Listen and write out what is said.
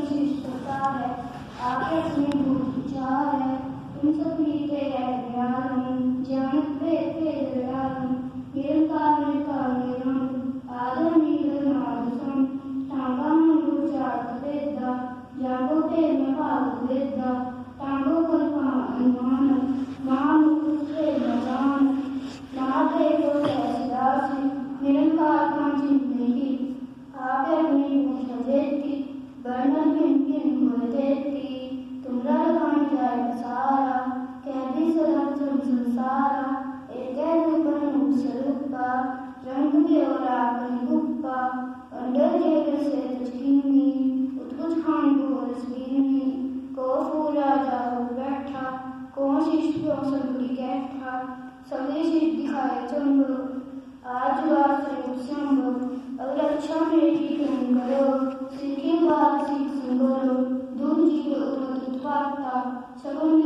विशिष्टता है, आगे इसमें भूत विचार है। तुम सब मीते हैं ज्ञान जानते थे ज्ञान निरंकार निरंकार निरंकार आदर नील नादसम तांगम गुरुचार वेदा जागो ते में भाग वेदा तांगो कर पामान मान से मजान नादे को ऐसी निरंकार का चिन्ह आगे अपनी मुझे वर्णन किन देती तुमरा गान जाए सारा कैदी सदा तुम संसारा एक रूपन स्वरूपा रंग के और आकन गुप्पा अंडर जेल से तुझकीनी उत्कुच खान को रसकीनी को पूरा जाओ बैठा कौन शिष्य संगड़ी कैठा सभी शिष्य दिखाए चंबो आज बात से संभव अगर अच्छा मेरी तुम करो सीखे बात सीख संगरो दूध जी उत्पादता सगुन